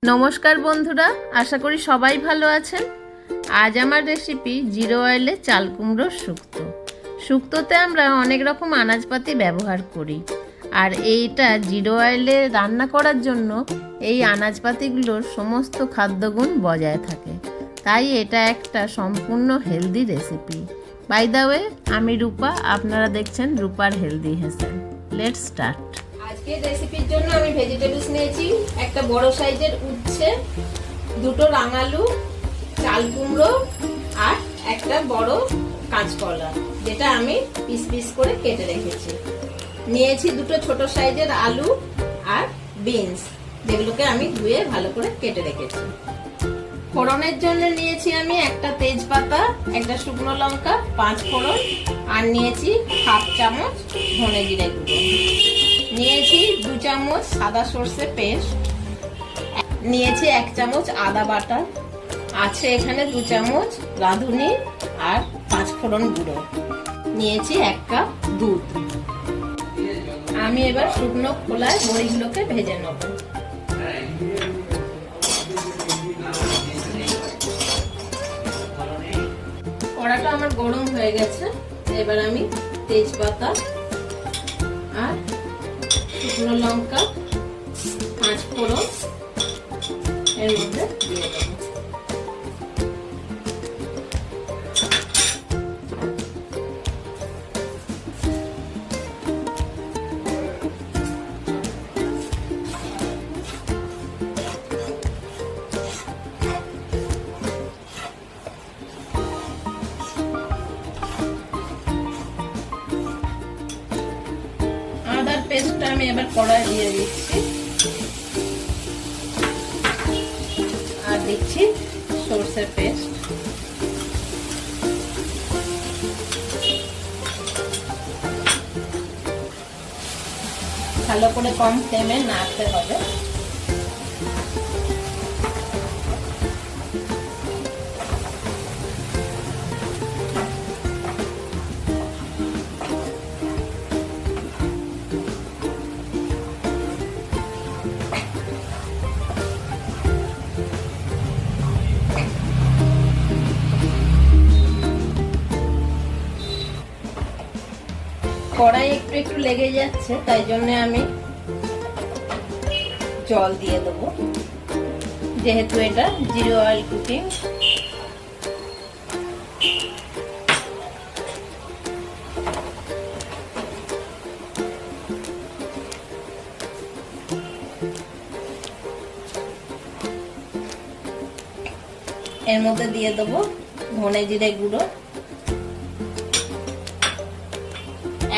নমস্কার বন্ধুরা, আশা করি সবাই ভালো আছেন। আজ আমার রেসিপি জিরো অয়েলে চাল কুমড়োর শুক্তো। শুক্তোতে আমরা অনেক রকম আনাজপাতি ব্যবহার করি, আর এইটা জিরো অয়েলে রান্না করার জন্য এই আনাজপাতিগুলোর সমস্ত খাদ্যগুণ বজায় থাকে। তাই এটা একটা সম্পূর্ণ healthy recipe. By the way, আমি রূপা, আপনারা দেখছেন রূপার হেলদি হেসেল। Let's start. আজকে রেসিপির জন্য আমি ভেজিটেবলস নিয়েছি একটা বড় সাইজের উচ্ছে, দুটো রাঙালু, চাল কুমড়ো আর একটা বড় কাঁচকলা, যেটা আমি পিস পিস করে কেটে রেখেছি। নিয়েছি দুটো ছোট সাইজের আলু আর বিনস, যেগুলোকে আমি ধুয়ে ভালো করে কেটে রেখেছি। ফোড়নের জন্য নিয়েছি আমি একটা তেজপাতা, একটা শুকনো লঙ্কা, 5 ফোড়ন, আর নিয়েছি হাফ চামচ ধনে জিরে গুঁড়ো, নিয়েছি 2 চামচ সাদা সর্ষে পেস্ট, নিয়েছি 1 চামচ আদা বাটা, আছে এখানে 2 চামচ রাঁধুনি আর 5 ফোড়ন গুঁড়ো, নিয়েছি 1 কাপ দুধ। আমি এবার শুকনো খোলায় বড়িগুলোকে ভেজে নেব। কড়াটা আমার গরম হয়ে গেছে, এবার আমি তেজপাতা আর শুকনো লঙ্কা, 5 ফোড়ন এর মধ্যে দিয়ে দেবো। আদার পেস্টটা আমি এবার কড়াই দিয়ে দিচ্ছি, আর দিচ্ছি সরষের পেস্ট। ভালো করে কম ফ্লেমে নাড়তে হবে। কড়াই একটু একটু লেগে যাচ্ছে, তাই জন্য আমি জল দিয়ে দেবো, যেহেতু এটা জিরো অয়েল কুকিং। এর মধ্যে দিয়ে দেবো ধনে জিরে গুঁড়ো,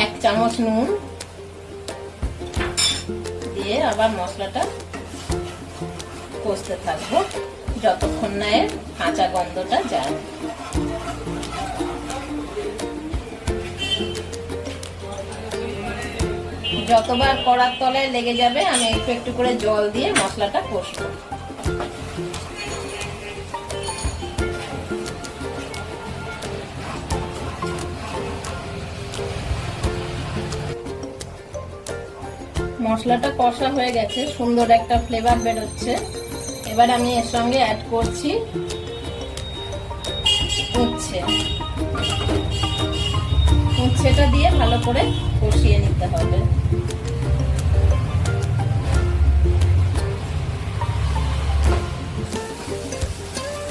1 চামচ নুন দিয়ে আবার মশলাটা কষতে থাকবো যতক্ষণ না এর কাঁচা গন্ধটা যায়। যতবার কড়ার তলায় লেগে যাবে আমি একটু একটু করে জল দিয়ে মশলাটা কষবো। মশলাটা কষা হয়ে গেছে, সুন্দর একটা ফ্লেভার বেরোচ্ছে। এবার আমি এর সঙ্গে অ্যাড করছি উচ্ছেটা দিয়ে ভালো করে কষিয়ে নিতে হবে।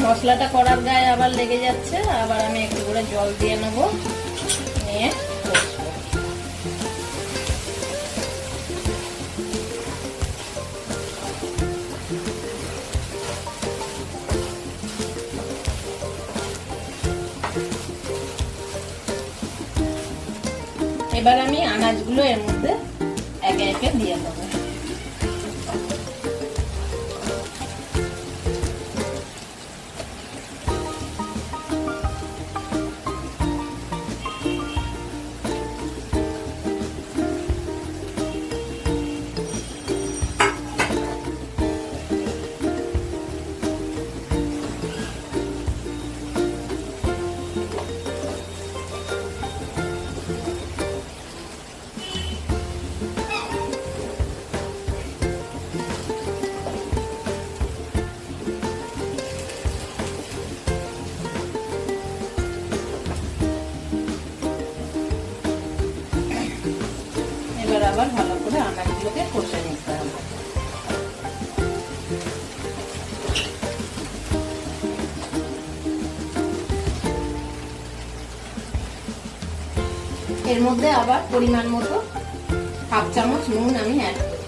মশলাটা কড়ার গায়ে আবার লেগে যাচ্ছে, আবার আমি একটু করে জল দিয়ে নেবো, নিয়ে কষবো। এবার আমি আনাজগুলো এর মধ্যে একে একে দিয়ে দেবো। আবার ভালো করে আনাজগুলোকে কষে নিতে হবে। এর মধ্যে আবার পরিমাণ মতো হাফ চামচ নুন আমি অ্যাড করছি।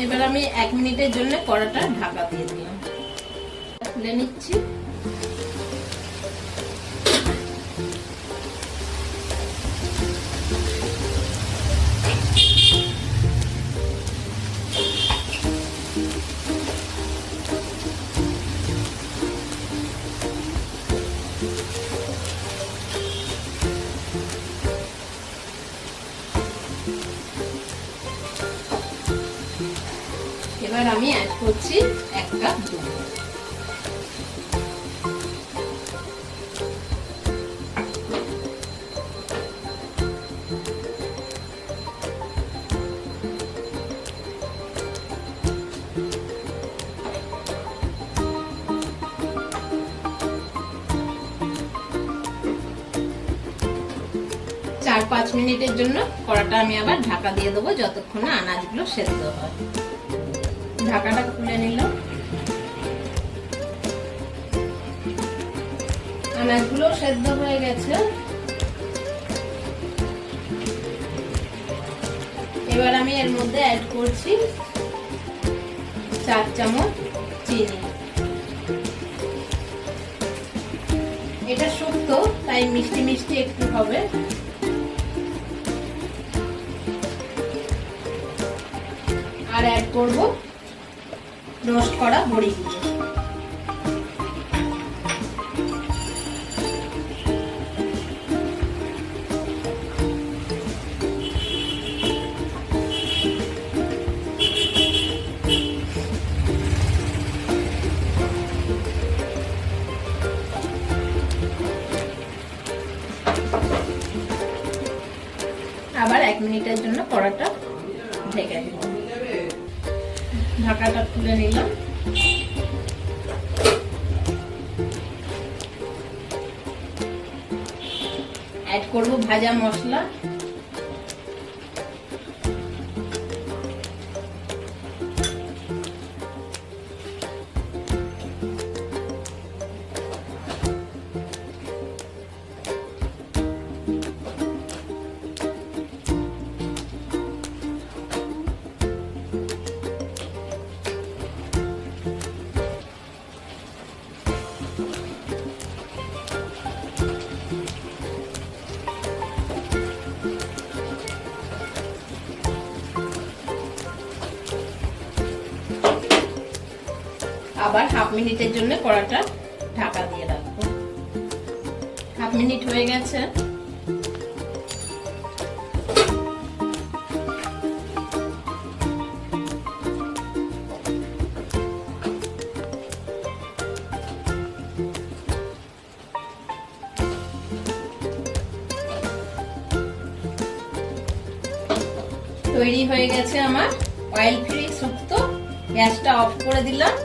এবার আমি 1 মিনিটের জন্য কড়াটা ঢাকা দিয়ে দিলাম। খুলে নিচ্ছি। এবার আমি অ্যাড করছি 1 কাপ দুধ। চার 5 মিনিটের জন্য কড়াটা আমি আবার ঢাকা দিয়ে দেবো, যতক্ষণ না আনাজগুলো সেদ্ধ হয়। ঢাকাটা খুলে নিলাম। আনাজগুলো সেদ্ধ হয়ে গেছে। এবার আমি এর মধ্যে অ্যাড করছি 4 চামচ চিনি। এটা শুক্তো, তাই মিষ্টি মিষ্টি একটু হবে। আর অ্যাড করব রোস্ট করা বড়িগুলো। আবার 1 মিনিটের জন্য কড়াটা ঢেকে দিব। ঢাকাটা খুলে নিলাম। অ্যাড করব ভাজা মশলা। আবার হাফ মিনিটের জন্য কড়াটা ঢাকা দিয়ে রাখবো। হাফ মিনিট হয়ে গেছে। তৈরি হয়ে গেছে আমার অয়েল ফ্রি শুক্তো। গ্যাসটা অফ করে দিলাম।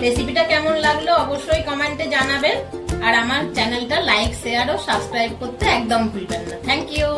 রেসিপিটা কেমন লাগলো অবশ্যই কমেন্টে জানাবেন, আর আমার চ্যানেলটা লাইক, শেয়ার ও সাবস্ক্রাইব করতে একদম ভুলবেন না। Thank you.